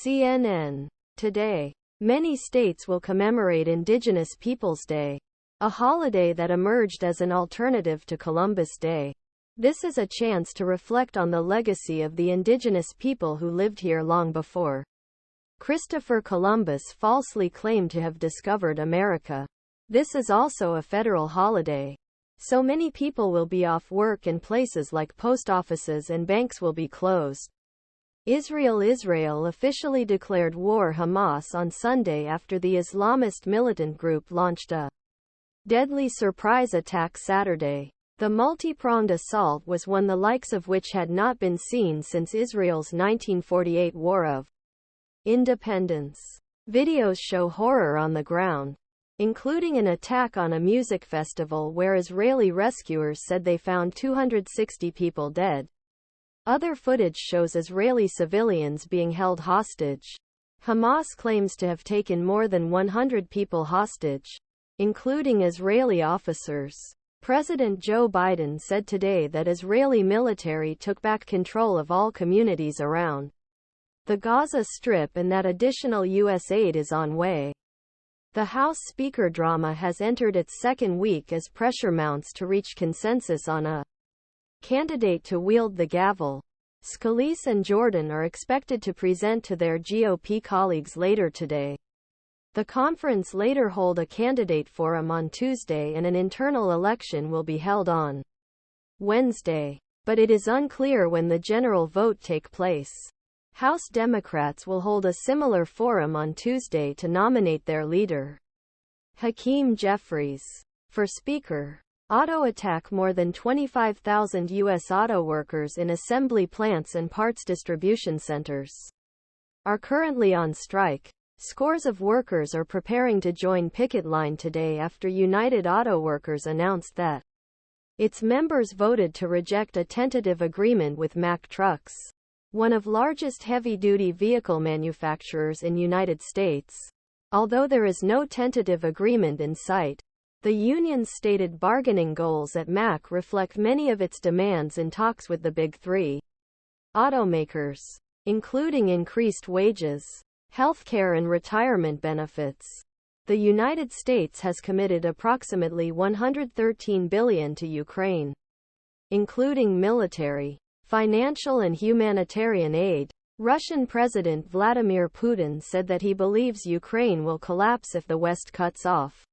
CNN. Today, many states will commemorate Indigenous Peoples Day, a holiday that emerged as an alternative to Columbus Day. This is a chance to reflect on the legacy of the indigenous people who lived here long before Christopher Columbus falsely claimed to have discovered America. This is also a federal holiday, so many people will be off work and places like post offices and banks will be closed. Israel officially declared war Hamas on Sunday after the Islamist militant group launched a deadly surprise attack Saturday. The multi-pronged assault was one the likes of which had not been seen since Israel's 1948 War of Independence. Videos show horror on the ground, including an attack on a music festival where Israeli rescuers said they found 260 people dead. Other footage shows Israeli civilians being held hostage. Hamas claims to have taken more than 100 people hostage, including Israeli officers. President Joe Biden said today that Israeli military took back control of all communities around the Gaza Strip and that additional U.S. aid is on way. The House Speaker drama has entered its second week as pressure mounts to reach consensus on a candidate to wield the gavel. Scalise and Jordan are expected to present to their GOP colleagues later today. The conference later hold a candidate forum on Tuesday and an internal election will be held on Wednesday. But it is unclear when the general vote take place. House Democrats will hold a similar forum on Tuesday to nominate their leader, Hakeem Jeffries, for Speaker. Auto attack. More than 25,000 U.S. auto workers in assembly plants and parts distribution centers are currently on strike. Scores of workers are preparing to join picket line today after United Auto Workers announced that its members voted to reject a tentative agreement with Mack Trucks, one of largest heavy-duty vehicle manufacturers in United States. Although there is no tentative agreement in sight, the union's stated bargaining goals at Mack reflect many of its demands in talks with the Big Three automakers, including increased wages, healthcare and retirement benefits. The United States has committed approximately $113 billion to Ukraine, including military, financial and humanitarian aid. Russian President Vladimir Putin said that he believes Ukraine will collapse if the West cuts off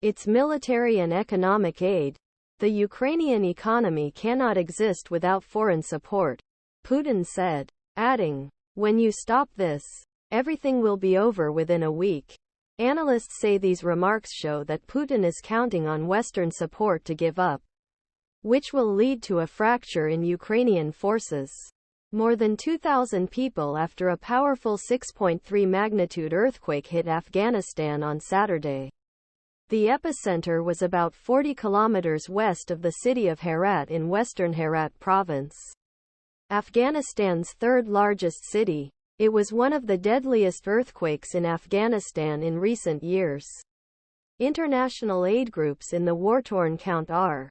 its military and economic aid. The Ukrainian economy cannot exist without foreign support, Putin said, adding, "When you stop this, everything will be over within a week." Analysts say these remarks show that Putin is counting on Western support to give up, which will lead to a fracture in Ukrainian forces. More than 2,000 people after a powerful 6.3 magnitude earthquake hit Afghanistan on Saturday. The epicenter was about 40 kilometers west of the city of Herat in western Herat province, Afghanistan's third largest city. It was one of the deadliest earthquakes in Afghanistan in recent years. International aid groups in the war-torn countr